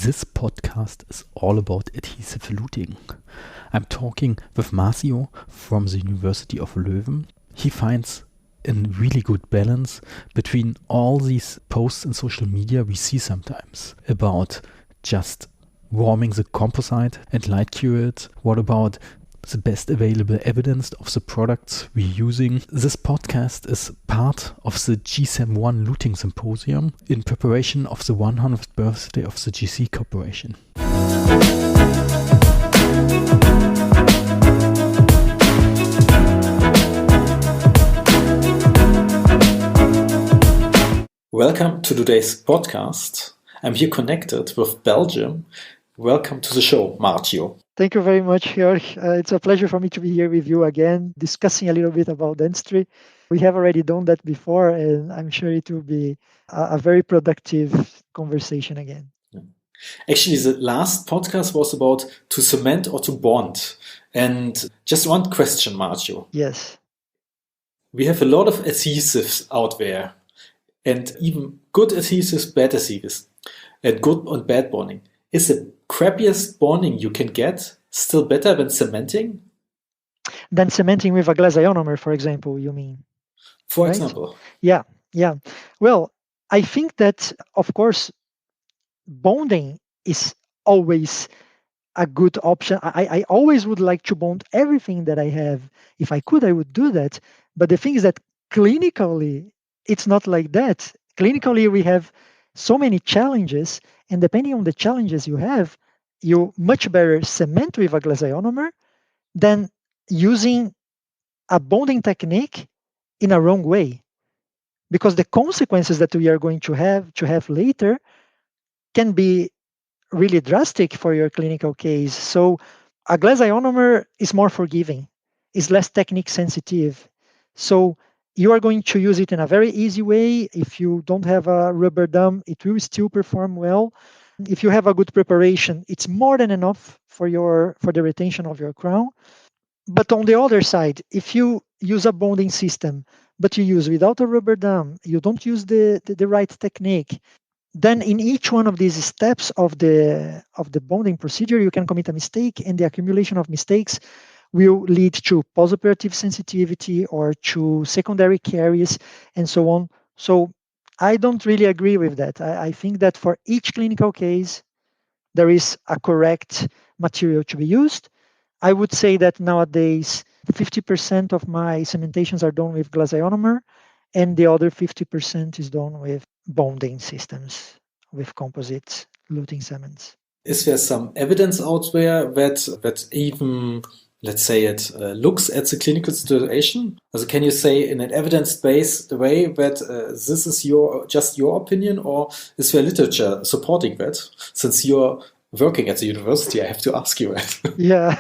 This podcast is all about adhesive luting. I'm talking with Marcio from the University of Leuven. He finds a really good balance between all these posts in social media we see sometimes about just warming the composite and light cure it. What about the best available evidence of the products we're using? This podcast is part of the G Cem 1 Luting Symposium in preparation of the 100th birthday of the GC Corporation. Welcome to today's podcast. I'm here connected with Belgium. Welcome to the show, Marcio. Thank you very much, Jörg. It's a pleasure for me to be here with you again, discussing a little bit about dentistry. We have already done that before, and I'm sure it will be a very productive conversation again. Actually, the last podcast was about to cement or to bond. And just one question, Marcio. Yes. We have a lot of adhesives out there, and even good adhesives, bad adhesives, and good and bad bonding. Is the crappiest bonding you can get still better than cementing? Than cementing with a glasionomer, for example, you mean? For example. Yeah. Well, I think that, of course, bonding is always a good option. I always would like to bond everything that I have. If I could, I would do that. But the thing is that clinically, it's not like that. Clinically, we have so many challenges, and depending on the challenges you have, you much better cement with a glasionomer than using a bonding technique in a wrong way, because the consequences that we are going to have later can be really drastic for your clinical case. So a glasionomer is more forgiving, is less technique sensitive. So you are going to use it in a very easy way. If you don't have a rubber dam, it will still perform well. If you have a good preparation, it's more than enough for the retention of your crown. But on the other side, if you use a bonding system, but you use without a rubber dam, you don't use the right technique, then in each one of these steps of the bonding procedure, you can commit a mistake, and the accumulation of mistakes will lead to postoperative sensitivity or to secondary caries and so on. So I don't really agree with that. I think that for each clinical case, there is a correct material to be used. I would say that nowadays, 50% of my cementations are done with glasionomer, and the other 50% is done with bonding systems, with composite luting cements. Is there some evidence out there that even, let's say, it looks at the clinical situation? Also, can you say in an evidence-based way that this is just your opinion, or is there literature supporting that? Since you're working at the university, I have to ask you that. Yeah,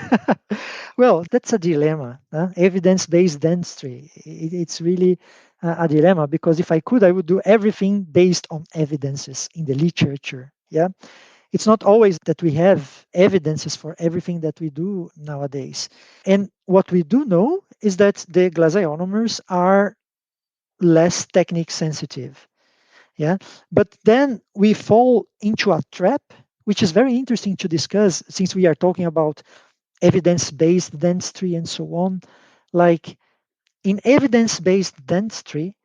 well, that's a dilemma. Evidence-based dentistry. It's really a dilemma, because if I could, I would do everything based on evidences in the literature. Yeah. It's not always that we have evidences for everything that we do nowadays. And what we do know is that the glasionomers are less technique sensitive. Yeah. But then we fall into a trap, which is very interesting to discuss since we are talking about evidence-based dentistry and so on. Like in evidence-based dentistry,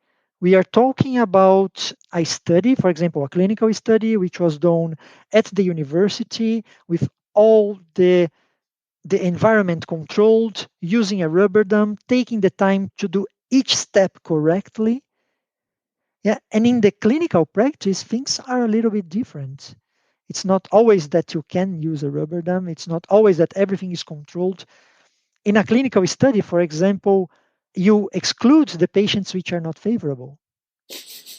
we are talking about a study, for example, a clinical study, which was done at the university with all the environment controlled, using a rubber dam, taking the time to do each step correctly. Yeah, and in the clinical practice, things are a little bit different. It's not always that you can use a rubber dam. It's not always that everything is controlled. In a clinical study, for example, you exclude the patients which are not favorable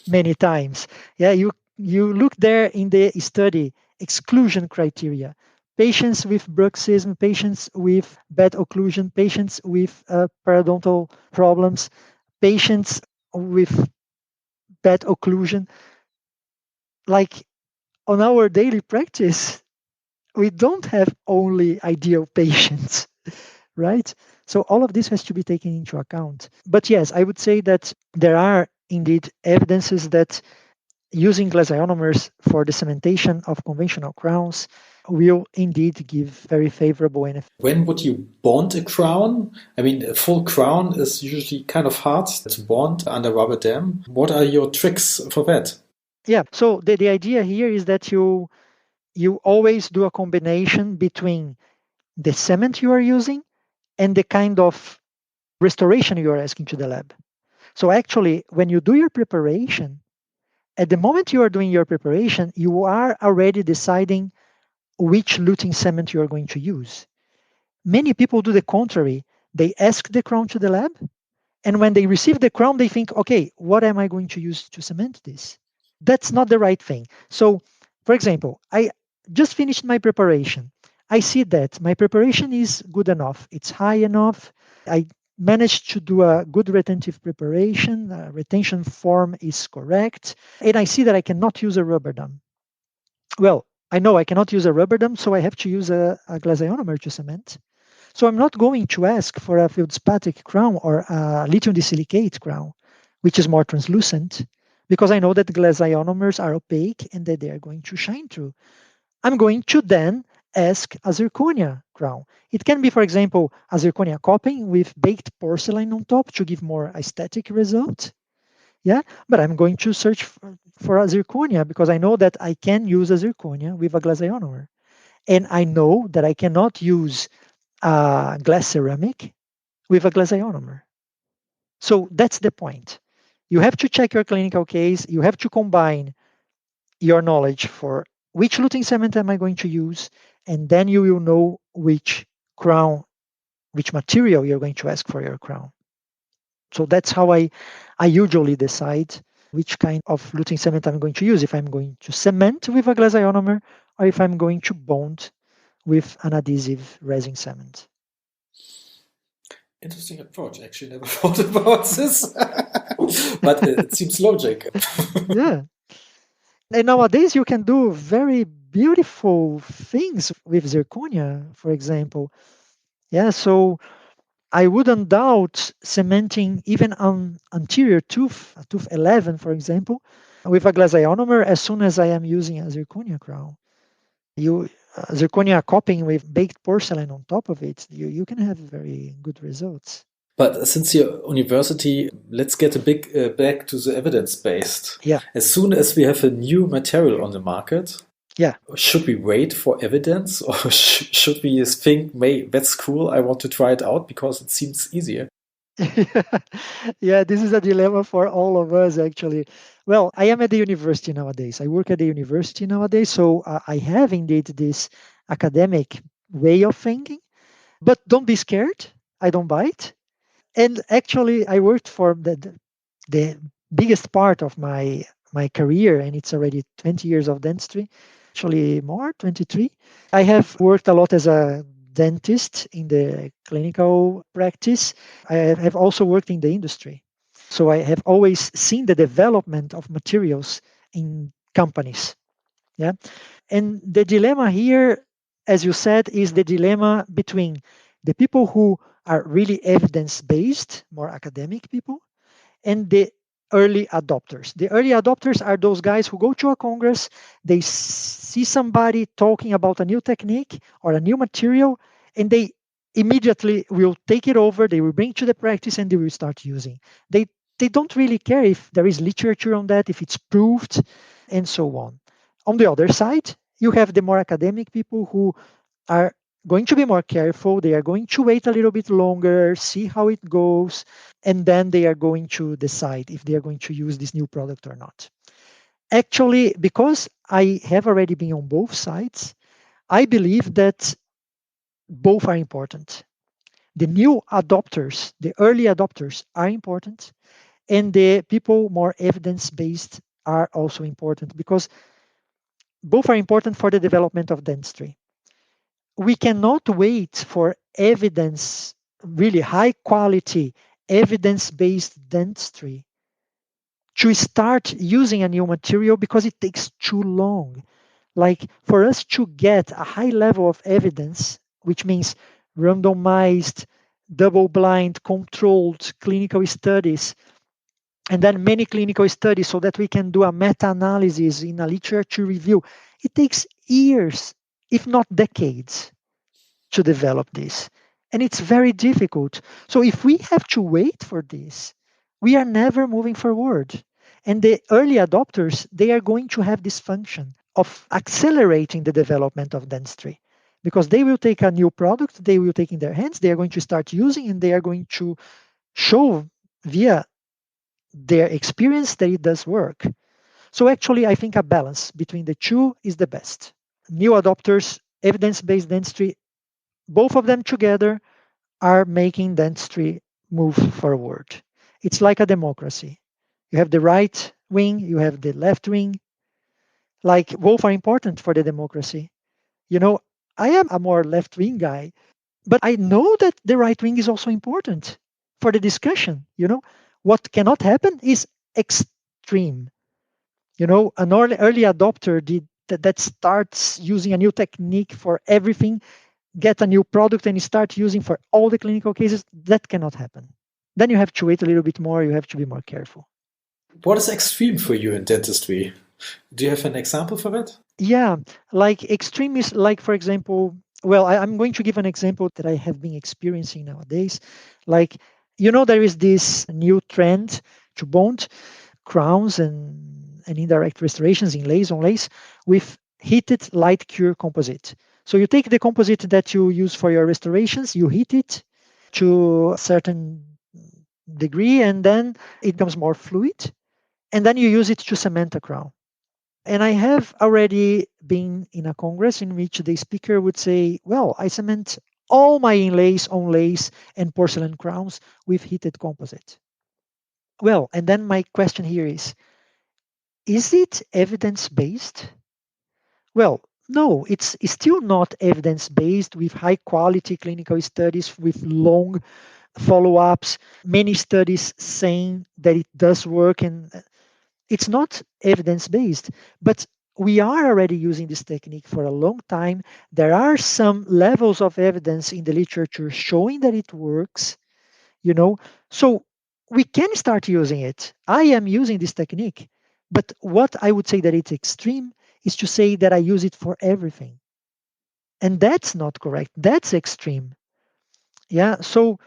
many times. Yeah, you look there in the study exclusion criteria: patients with bruxism, patients with bad occlusion, patients with periodontal problems, patients with bad occlusion. Like on our daily practice, we don't have only ideal patients, right? So all of this has to be taken into account. But yes, I would say that there are indeed evidences that using glasionomers for the cementation of conventional crowns will indeed give very favorable effects. When would you bond a crown? I mean, a full crown is usually kind of hard to bond under rubber dam. What are your tricks for that? Yeah, so the idea here is that you always do a combination between the cement you are using and the kind of restoration you are asking to the lab. So actually, when you do your preparation, at the moment you are doing your preparation, you are already deciding which luting cement you are going to use. Many people do the contrary. They ask the crown to the lab, and when they receive the crown, they think, okay, what am I going to use to cement this? That's not the right thing. So, for example, I just finished my preparation. I see that my preparation is good enough, it's high enough. I managed to do a good retentive preparation, retention form is correct, and I see that I cannot use a rubber dam. Well, I know I cannot use a rubber dam, so I have to use a glasionomer to cement. So I'm not going to ask for a feldspatic crown or a lithium disilicate crown, which is more translucent, because I know that glasionomers are opaque and that they are going to shine through. I'm going to then ask a zirconia crown. It can be, for example, a zirconia coping with baked porcelain on top to give more aesthetic result. Yeah, but I'm going to search for a zirconia because I know that I can use a zirconia with a glasionomer. And I know that I cannot use a glass ceramic with a glasionomer. So that's the point. You have to check your clinical case. You have to combine your knowledge for which luting cement am I going to use, and then you will know which crown, which material you're going to ask for your crown. So that's how I usually decide which kind of luting cement I'm going to use, if I'm going to cement with a glasionomer or if I'm going to bond with an adhesive resin cement. Interesting approach. Actually, never thought about this, but it seems logic. Yeah. And nowadays you can do very beautiful things with zirconia, for example. Yeah, so I wouldn't doubt cementing even an anterior tooth, a tooth 11, for example, with a glasionomer as soon as I am using a zirconia crown. You zirconia coping with baked porcelain on top of it, you can have very good results. But since your university, let's get a big back to the evidence-based. Yeah. As soon as we have a new material on the market, Yeah. should we wait for evidence, or should we think, "May that's cool, I want to try it out because it seems easier"? Yeah, this is a dilemma for all of us, actually. Well, I am at the university nowadays. I work at the university nowadays, so I have indeed this academic way of thinking. But don't be scared. I don't bite. And actually, I worked for the biggest part of my career, and it's already 20 years of dentistry, actually more, 23. I have worked a lot as a dentist in the clinical practice. I have also worked in the industry. So I have always seen the development of materials in companies. Yeah. And the dilemma here, as you said, is the dilemma between the people who are really evidence based, more academic people, and the early adopters. The early adopters are those guys who go to a congress, they see somebody talking about a new technique or a new material, and they immediately will take it over, they will bring it to the practice, and they will start using. They don't really care if there is literature on that, if it's proved, and so on. On the other side, you have the more academic people who are going to be more careful. They are going to wait a little bit longer, see how it goes, and then they are going to decide if they are going to use this new product or not. Actually, because I have already been on both sides, I believe that both are important. The new adopters, the early adopters are important, and the people more evidence based are also important because both are important for the development of dentistry. We cannot wait for evidence, really high quality, evidence based dentistry to start using a new material because it takes too long. Like for us to get a high level of evidence, which means randomized, double blind, controlled clinical studies and then many clinical studies so that we can do a meta-analysis in a literature review. It takes years, if not decades, to develop this. And it's very difficult. So if we have to wait for this, we are never moving forward. And the early adopters, they are going to have this function of accelerating the development of dentistry because they will take a new product, they will take in their hands, they are going to start using, and they are going to show via their experience that it does work. So actually, I think a balance between the two is the best. New adopters, evidence-based dentistry, both of them together are making dentistry move forward. It's like a democracy. You have the right wing, you have the left wing. Like both are important for the democracy. You know, I am a more left wing guy, but I know that the right wing is also important for the discussion. You know, what cannot happen is extreme. You know, an early adopter that starts using a new technique for everything, get a new product and start using for all the clinical cases, that cannot happen. Then you have to wait a little bit more, you have to be more careful. What is extreme for you in dentistry? Do you have an example for that? Yeah, like extreme is like, for example, well, I'm going to give an example that I have been experiencing nowadays. Like, you know, there is this new trend to bond crowns and indirect restorations, inlays, onlays, with heated light cure composite. So you take the composite that you use for your restorations, you heat it to a certain degree, and then it becomes more fluid, and then you use it to cement a crown. And I have already been in a congress in which the speaker would say, well, I cement all my inlays, onlays, and porcelain crowns with heated composite. Well, and then my question here is it evidence based? Well, no, it's still not evidence based with high quality clinical studies with long follow ups, many studies saying that it does work, and it's not evidence based. But we are already using this technique for a long time. There are some levels of evidence in the literature showing that it works, you know. So we can start using it. I am using this technique, but what I would say that it's extreme is to say that I use it for everything, and that's not correct. That's extreme. Yeah, so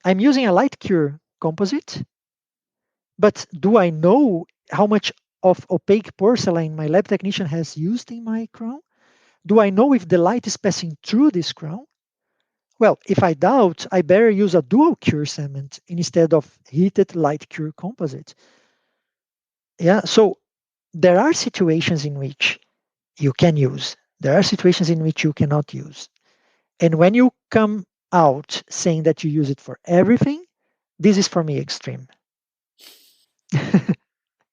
I'm using a light cure composite, but do I know how much of opaque porcelain my lab technician has used in my crown? Do I know if the light is passing through this crown? Well, if I doubt, I better use a dual cure cement instead of heated light cure composite. Yeah, so there are situations in which you can use, there are situations in which you cannot use. And when you come out saying that you use it for everything, this is for me extreme.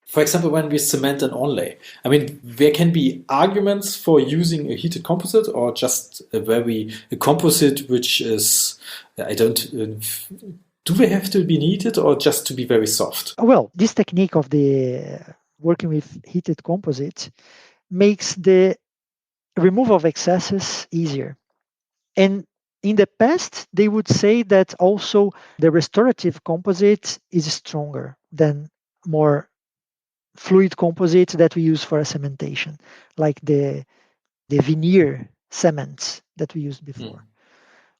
For example, when we cement an onlay, I mean, there can be arguments for using a heated composite or just a composite which is, I don't, do they have to be heated or just to be very soft? Well, this technique of the working with heated composite makes the removal of excesses easier. And in the past, they would say that also the restorative composite is stronger than more fluid composite that we use for a cementation, like the veneer cements that we used before.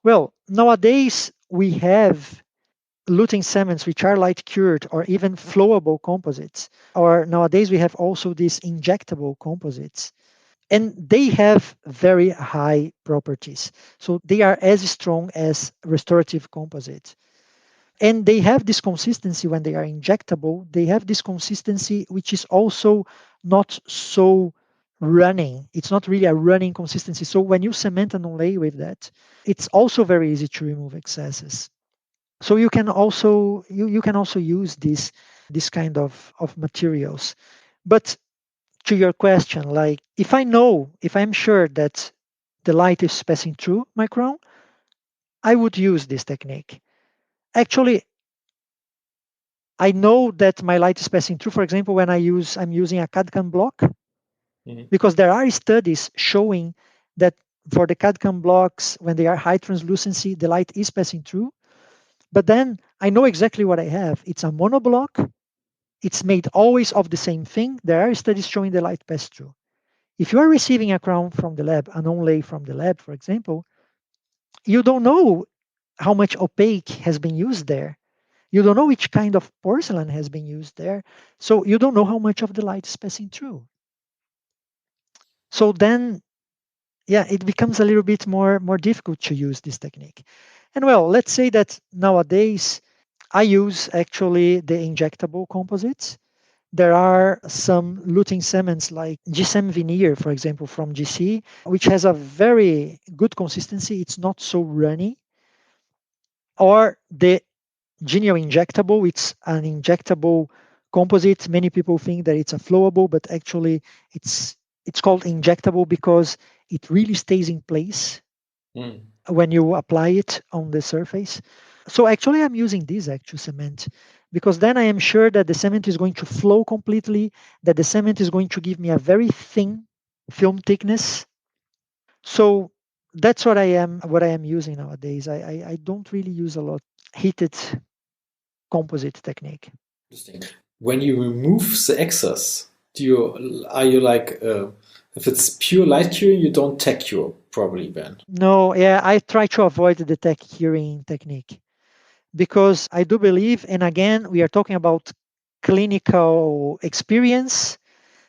Well, nowadays we have luting cements which are light cured or even flowable composites. Or nowadays we have also these injectable composites. And they have very high properties. So they are as strong as restorative composites. And they have this consistency when they are injectable. They have this consistency which is also not so running. It's not really a running consistency. So when you cement an onlay with that, it's also very easy to remove excesses. So you can also you can also use this kind of materials. But to your question, like if I'm sure that the light is passing through my crown, I would use this technique. Actually, I know that my light is passing through, for example, when I'm using a CAD-CAM block, because there are studies showing that for the CAD-CAM blocks, when they are high translucency, the light is passing through. But then I know exactly what I have. It's a monoblock it's made always of the same thing, there are studies showing the light pass through. If you are receiving a crown from the lab, an onlay from the lab, for example, you don't know how much opaque has been used there. You don't know which kind of porcelain has been used there. So you don't know how much of the light is passing through. So then, yeah, it becomes a little bit more difficult to use this technique. And well, let's say that nowadays I use actually the injectable composites. There are some luting cements like G Cem veneer, for example, from GC, which has a very good consistency. It's not so runny. Or the Genio injectable, it's an injectable composite. Many people think that it's a flowable, but actually it's called injectable because it really stays in place when you apply it on the surface. So actually I'm using this actual cement because then I am sure that the cement is going to flow completely, that the cement is going to give me a very thin film thickness. So that's what I am using nowadays. I don't really use a lot heated composite technique. Interesting. When you remove the excess, are you like if it's pure light curing, you don't tack cure probably then? No, yeah, I try to avoid the tack curing technique because I do believe, and again, we are talking about clinical experience.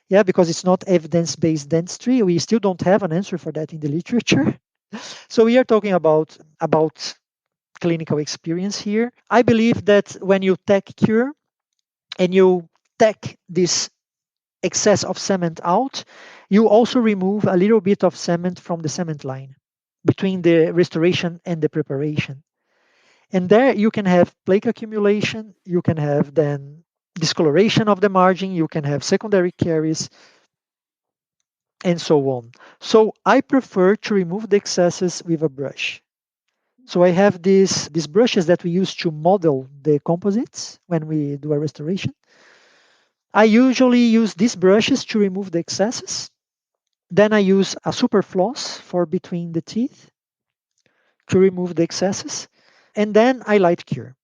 Yeah, because it's not evidence-based dentistry. We still don't have an answer for that in the literature. So we are talking about clinical experience here. I believe that when you tack cure and you tack this excess of cement out, you also remove a little bit of cement from the cement line between the restoration and the preparation. And there you can have plaque accumulation, you can have then discoloration of the margin, you can have secondary caries, and so on. So I prefer to remove the excesses with a brush. So I have these brushes that we use to model the composites when we do a restoration. I usually use these brushes to remove the excesses. Then I use a super floss for between the teeth to remove the excesses. And then I light cure.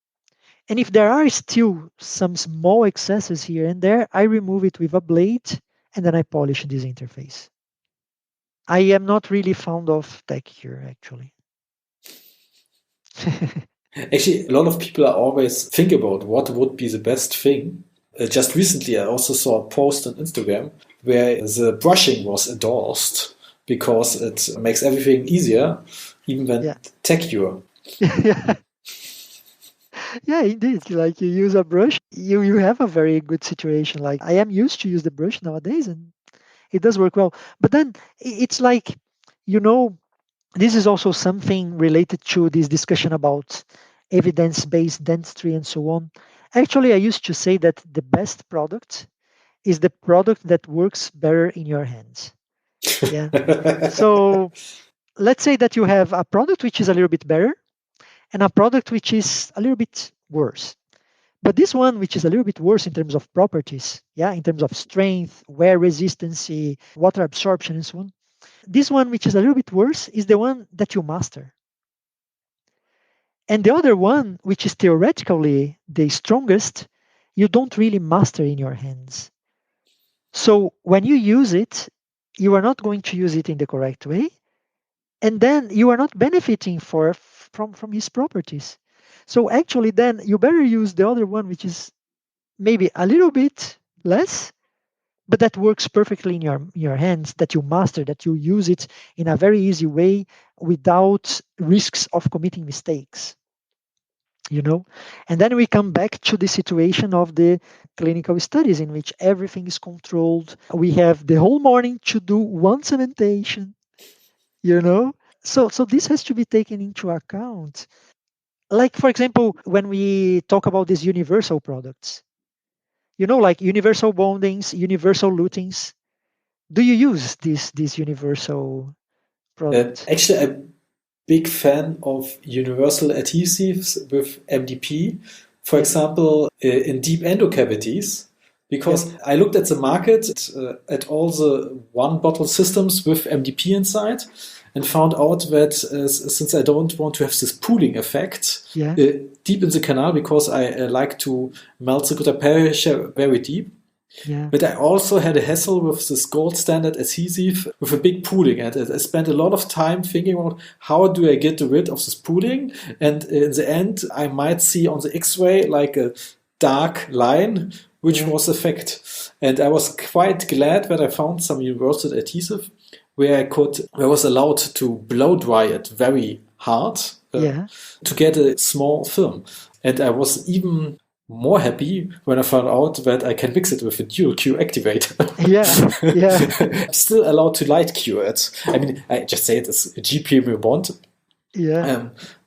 And if there are still some small excesses here and there, I remove it with a blade and then I polish this interface. I am not really fond of tack cure, actually. Actually, a lot of people are always think about what would be the best thing. Just recently, I also saw a post on Instagram where the brushing was endorsed because it makes everything easier, even when tack cure. Yeah. Yeah, indeed. Like you use a brush, you have a very good situation. Like I am used to use the brush nowadays, and it does work well. But then it's like, you know, this is also something related to this discussion about evidence-based dentistry and so on. Actually, I used to say that the best product is the product that works better in your hands. Yeah. So let's say that you have a product which is a little bit better and a product which is a little bit worse. But this one, which is a little bit worse in terms of properties, yeah, in terms of strength, wear resistance, water absorption, and so on. This one, which is a little bit worse, is the one that you master. And the other one, which is theoretically the strongest, you don't really master in your hands. So when you use it, you are not going to use it in the correct way. And then you are not benefiting from his properties. So actually, then you better use the other one, which is maybe a little bit less, but that works perfectly in your hands, that you master, that you use it in a very easy way without risks of committing mistakes. And then we come back to the situation of the clinical studies in which everything is controlled. We have the whole morning to do one cementation, so this has to be taken into account. Like, for example, when we talk about these universal products, like universal bondings, universal lutings. Do you use these universal products? Actually, I'm a big fan of universal adhesives with MDP. For example, in deep endocavities, Because I looked at the market, at all the one bottle systems with MDP inside, and found out that since I don't want to have this pooling effect deep in the canal, because I like to melt the gutta percha very deep. Yeah. But I also had a hassle with this gold standard adhesive with a big pooling. And I spent a lot of time thinking about how do I get rid of this pooling. And in the end, I might see on the X-ray like a dark line, which was effect. And I was quite glad that I found some universal adhesive where I was allowed to blow dry it very hard to get a small film. And I was even more happy when I found out that I can mix it with a dual Q activator. I'm still allowed to light cure it. I mean, I just say it as a G premium bond.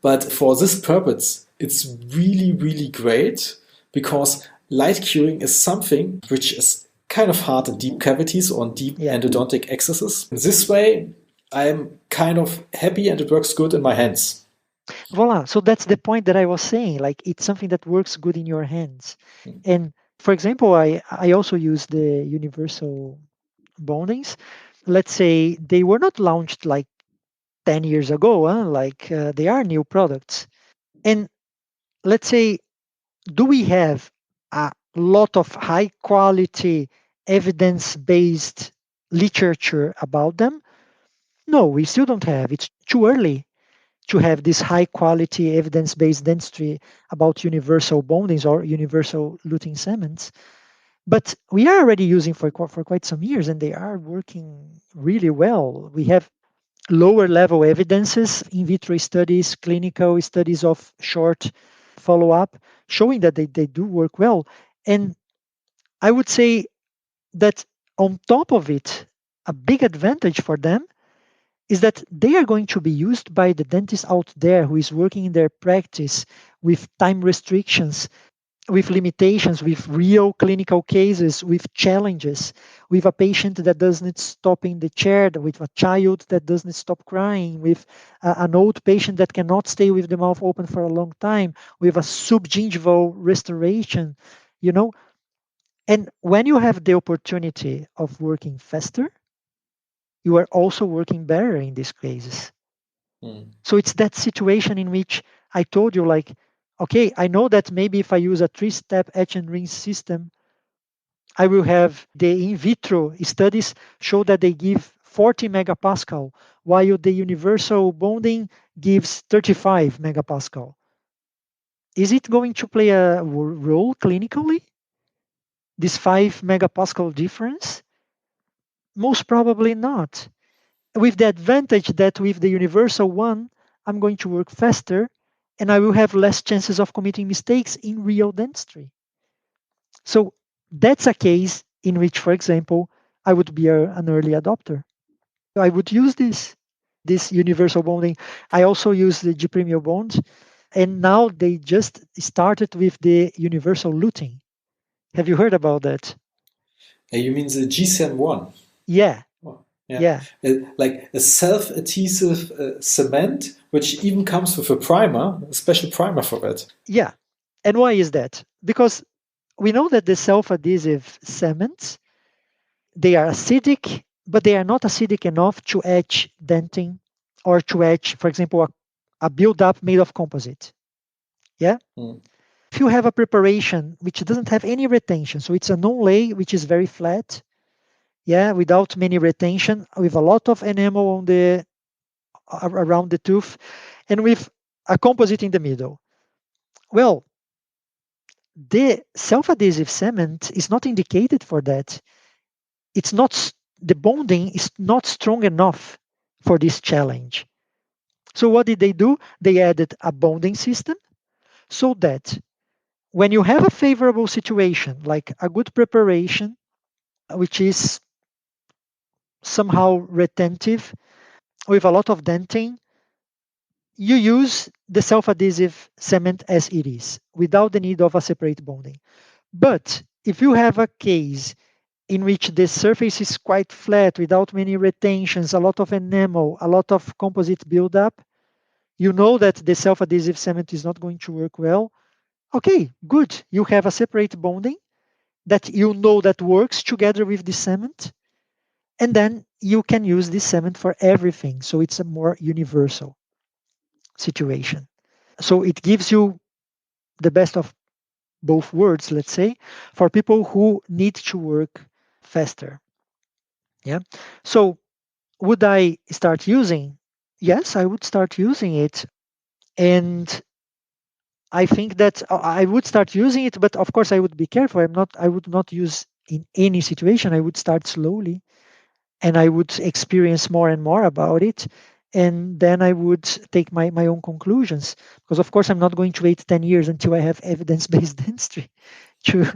But for this purpose, it's really, really great because light curing is something which is kind of hard in deep cavities or in deep endodontic excesses. This way, I'm kind of happy and it works good in my hands. Voila. So that's the point that I was saying. Like, it's something that works good in your hands. And for example, I also use the universal bondings. Let's say they were not launched like 10 years ago, they are new products. And let's say, do we have a lot of high quality evidence-based literature about them? No, we still don't have. It's too early to have this high quality evidence-based dentistry about universal bondings or universal luting cements. But we are already using for quite some years, and they are working really well. We have lower level evidences, in vitro studies, clinical studies of short follow-up, showing that they do work well. And I would say that on top of it, a big advantage for them is that they are going to be used by the dentist out there who is working in their practice with time restrictions, with limitations, with real clinical cases, with challenges, with a patient that doesn't stop in the chair, with a child that doesn't stop crying, with an old patient that cannot stay with the mouth open for a long time, with a subgingival restoration, And when you have the opportunity of working faster, you are also working better in these cases. So it's that situation in which I told you, like, okay, I know that maybe if I use a 3-step etch and rinse system, I will have the in vitro studies show that they give 40 megapascal, while the universal bonding gives 35 megapascal. Is it going to play a role clinically? This 5 megapascal difference? Most probably not. With the advantage that with the universal one, I'm going to work faster and I will have less chances of committing mistakes in real dentistry. So that's a case in which, for example, I would be an early adopter. I would use this universal bonding. I also use the G Premium bond, and now they just started with the universal luting. Have you heard about that? You mean the G Cem one? Yeah. Yeah. Like a self-adhesive cement, which even comes with a primer, a special primer for that. Yeah. And why is that? Because we know that the self-adhesive cements, they are acidic, but they are not acidic enough to etch dentin or to etch, for example, a build-up made of composite. Yeah? If you have a preparation which doesn't have any retention, so it's a non-lay which is very flat, without many retention, with a lot of enamel around the tooth, and with a composite in the middle. Well, the self-adhesive cement is not indicated for that. It's not, the bonding is not strong enough for this challenge. So what did they do? They added a bonding system so that when you have a favorable situation, like a good preparation, which is somehow retentive with a lot of dentin, you use the self-adhesive cement as it is without the need of a separate bonding. But if you have a case in which the surface is quite flat without many retentions, a lot of enamel, a lot of composite buildup, you know that the self-adhesive cement is not going to work well. Okay, good. You have a separate bonding that you know that works together with the cement, and then you can use this cement for everything. So it's a more universal situation. So it gives you the best of both worlds, let's say, for people who need to work faster. Yeah. So would I start using? Yes, I would start using it. And I think that I would start using it, but of course I would be careful. I would not use in any situation. I would start slowly and I would experience more and more about it. And then I would take my own conclusions. Because of course I'm not going to wait 10 years until I have evidence-based dentistry to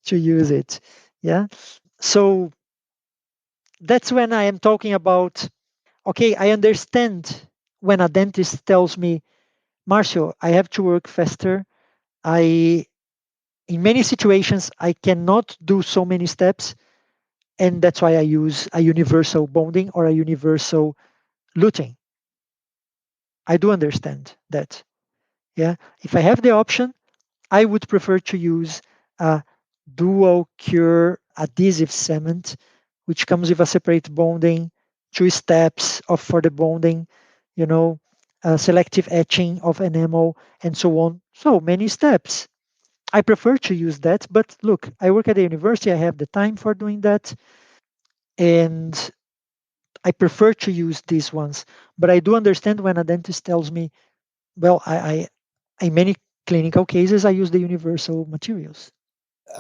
to use it. Yeah. So that's when I am talking about, okay, I understand when a dentist tells me, Marcio, I have to work faster. I in many situations I cannot do so many steps, and that's why I use a universal bonding or a universal luting. I do understand that. Yeah. If I have the option, I would prefer to use a dual cure adhesive cement, which comes with a separate bonding, 2 steps of for the bonding, you know, selective etching of enamel, and so on. So many steps. I prefer to use that, but look, I work at the university. I have the time for doing that, and I prefer to use these ones. But I do understand when a dentist tells me, well, in many clinical cases, I use the universal materials.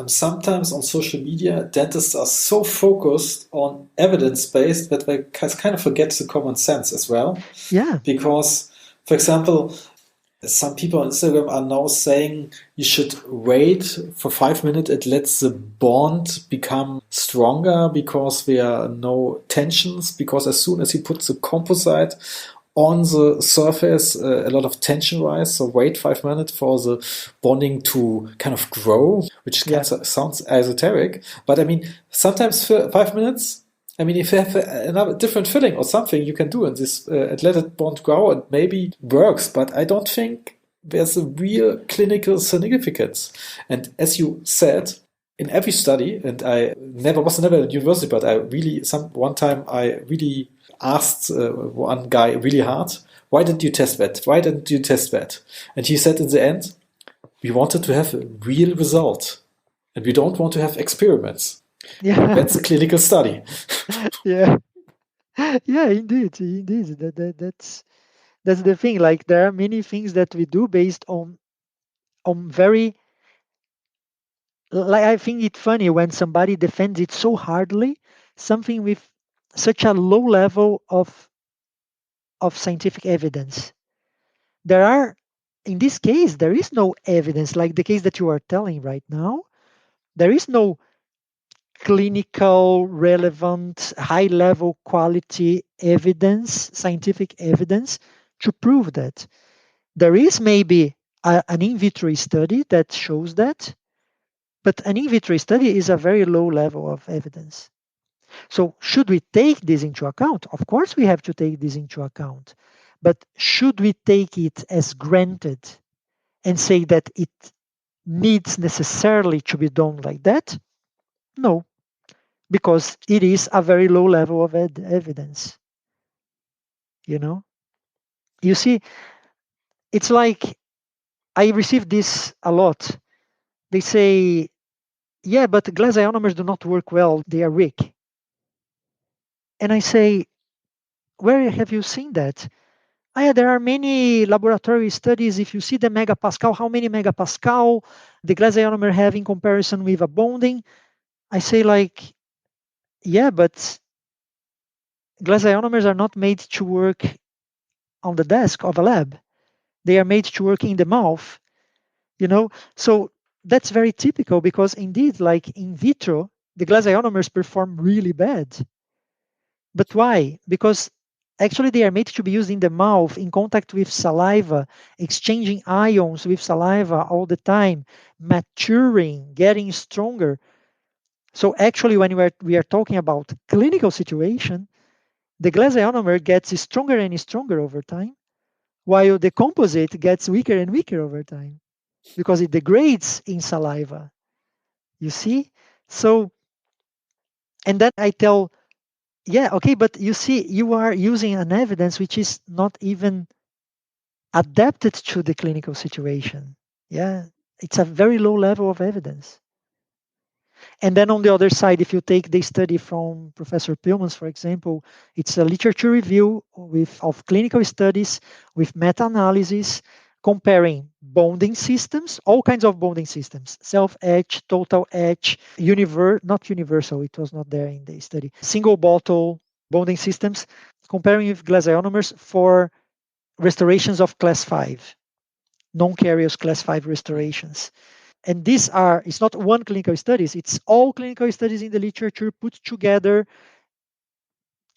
Sometimes on social media, dentists are so focused on evidence based that they kind of forget the common sense as well. Yeah. Because, for example, some people on Instagram are now saying you should wait for 5 minutes and let the bond become stronger because there are no tensions. Because as soon as you put the composite on the surface, a lot of tension rise. So wait 5 minutes for the bonding to kind of grow, which Yeah. kind of sounds esoteric. But I mean, sometimes for 5 minutes, I mean, if you have another different filling or something you can do in this and let it bond grow, it maybe works. But I don't think there's a real clinical significance. And as you said, in every study, and I was never at university, but I really one time I really asked one guy really hard, why didn't you test that? Why didn't you test that? And he said in the end, we wanted to have a real result, and we don't want to have experiments. Yeah. That's a clinical study. Yeah. Yeah, indeed. That's the thing. Like there are many things that we do based on very, like I think it's funny when somebody defends it so hardly, something with such a low level of scientific evidence. There are, in this case, there is no evidence, like the case that you are telling right now. There is no clinical, relevant, high level quality evidence, scientific evidence to prove that. There is maybe an in vitro study that shows that, but an in vitro study is a very low level of evidence. So, should we take this into account? Of course, we have to take this into account. But should we take it as granted and say that it needs necessarily to be done like that? No, because it is a very low level of evidence. You know, you see, it's like I receive this a lot. They say, yeah, but glasionomers do not work well, they are weak. And I say, where have you seen that? Yeah, there are many laboratory studies. If you see the megapascal, how many megapascal the glasionomer have in comparison with a bonding? I say like, yeah, but glasionomers are not made to work on the desk of a lab. They are made to work in the mouth, you know? So that's very typical because indeed, like in vitro, the glasionomers perform really bad. But why? Because actually they are made to be used in the mouth in contact with saliva, exchanging ions with saliva all the time, maturing, getting stronger. So actually when we are talking about clinical situation, the glasionomer gets stronger and stronger over time, while the composite gets weaker and weaker over time because it degrades in saliva. You see? So, and then I tell, yeah, okay, but you see, you are using an evidence which is not even adapted to the clinical situation. Yeah, it's a very low level of evidence. And then on the other side, if you take the study from Professor Pillmans, for example, it's a literature review of clinical studies with meta-analysis comparing bonding systems, all kinds of bonding systems, self-etch, total etch, not universal, it was not there in the study, single bottle bonding systems, comparing with glasionomers for restorations of class 5, non-carious class 5 restorations. And these are, it's not one clinical studies, it's all clinical studies in the literature put together,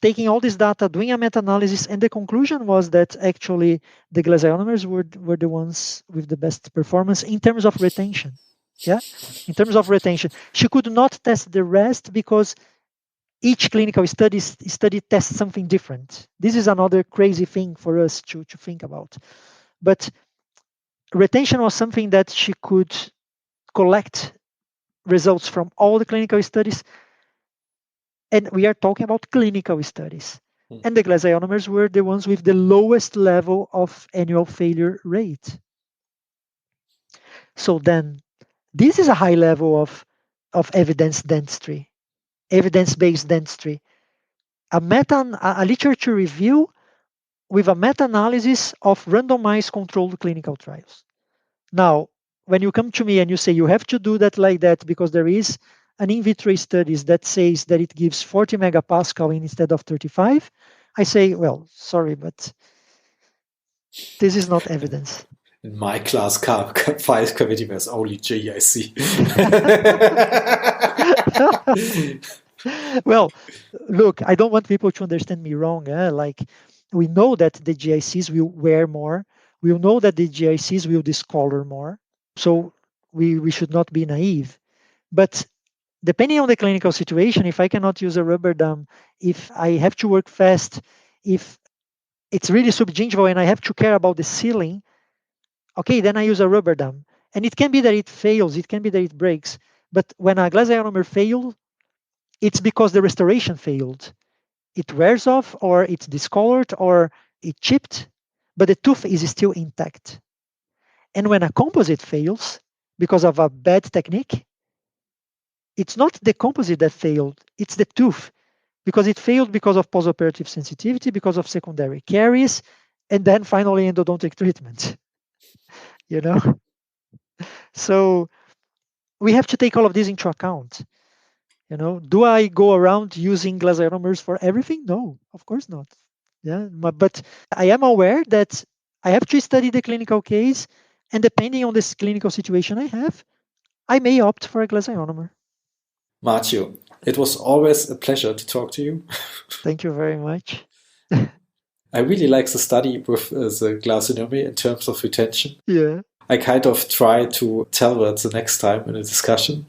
taking all this data, doing a meta-analysis, and the conclusion was that actually the glasionomers were the ones with the best performance in terms of retention. Yeah, in terms of retention. She could not test the rest because each clinical study tests something different. This is another crazy thing for us to think about. But retention was something that she could collect results from all the clinical studies, and we are talking about clinical studies. And the glasionomers were the ones with the lowest level of annual failure rate. So then, this is a high level of evidence dentistry, evidence-based dentistry. A literature review with a meta-analysis of randomized controlled clinical trials. Now, when you come to me and you say you have to do that like that because there is an in vitro studies that says that it gives 40 megapascal instead of 35, I say, well, sorry, but this is not evidence. In my class 5 committee, there's only GIC. Well, look, I don't want people to understand me wrong. Like, we know that the GICs will wear more. We know that the GICs will discolor more. So we should not be naive. But depending on the clinical situation, if I cannot use a rubber dam, if I have to work fast, if it's really subgingival and I have to care about the sealing, okay, then I use a rubber dam. And it can be that it fails, it can be that it breaks. But when a glasionomer fails, it's because the restoration failed. It wears off, or it's discolored, or it chipped, but the tooth is still intact. And when a composite fails because of a bad technique, it's not the composite that failed, it's the tooth, because it failed because of postoperative sensitivity, because of secondary caries, and then finally endodontic treatment. You know? So we have to take all of this into account. You know, do I go around using glasionomers for everything? No, of course not. Yeah, but I am aware that I have to study the clinical case, and depending on this clinical situation I have, I may opt for a glasionomer. Marcio, it was always a pleasure to talk to you. Thank you very much. I really like the study with the glasionomy in terms of retention. Yeah. I kind of try to tell that the next time in a discussion.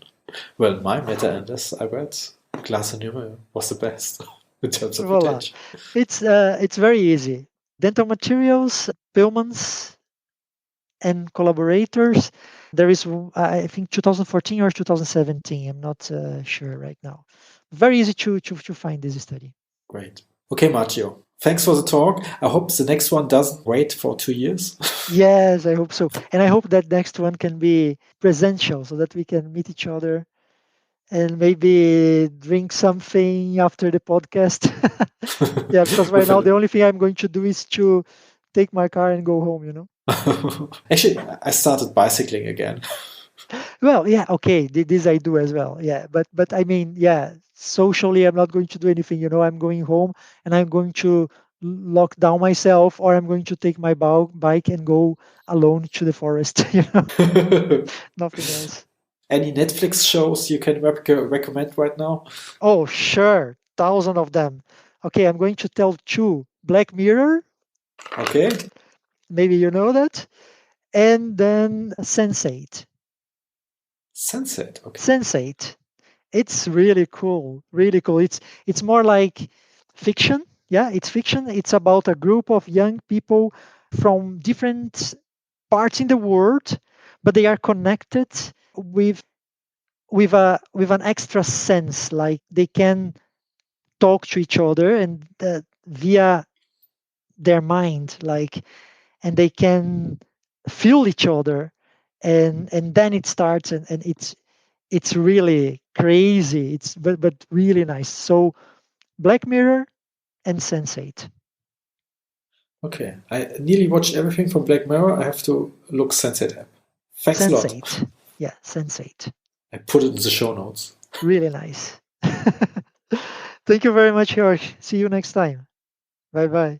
Well, my meta-analysis I read, glasionomy was the best in terms of retention. It's very easy. Dental materials, Pillmans, and collaborators. There is, I think, 2014 or 2017. I'm not sure right now. Very easy to find this study. Great. Okay, Marcio. Thanks for the talk. I hope the next one doesn't wait for 2 years. Yes, I hope so. And I hope that next one can be presential so that we can meet each other and maybe drink something after the podcast. Yeah, because right now the only thing I'm going to do is to take my car and go home, you know. Actually, I started bicycling again. Well, yeah, okay, this I do as well. Yeah, but I mean, yeah, socially I'm not going to do anything, you know. I'm going home and I'm going to lock down myself, or I'm going to take my bike and go alone to the forest, you know. Nothing else. Any Netflix shows you can recommend right now? Oh, sure, thousand of them. Okay, I'm going to tell two. Black Mirror, Okay. maybe you know that, and then Sense8. Sunset. Okay. Sense8. It's really cool, really cool. It's more like fiction. Yeah, it's fiction. It's about a group of young people from different parts in the world, but they are connected with with an extra sense, like they can talk to each other and via their mind, like, and they can feel each other, and then it starts, and it's really crazy. It's but really nice. So Black Mirror and Sense8. Okay, I nearly watched everything from Black Mirror. I have to look Sense8 app. Thanks a lot. Sense8. Yeah, Sense8. I put it in the show notes. Really nice. Thank you very much, George. See you next time. Bye bye.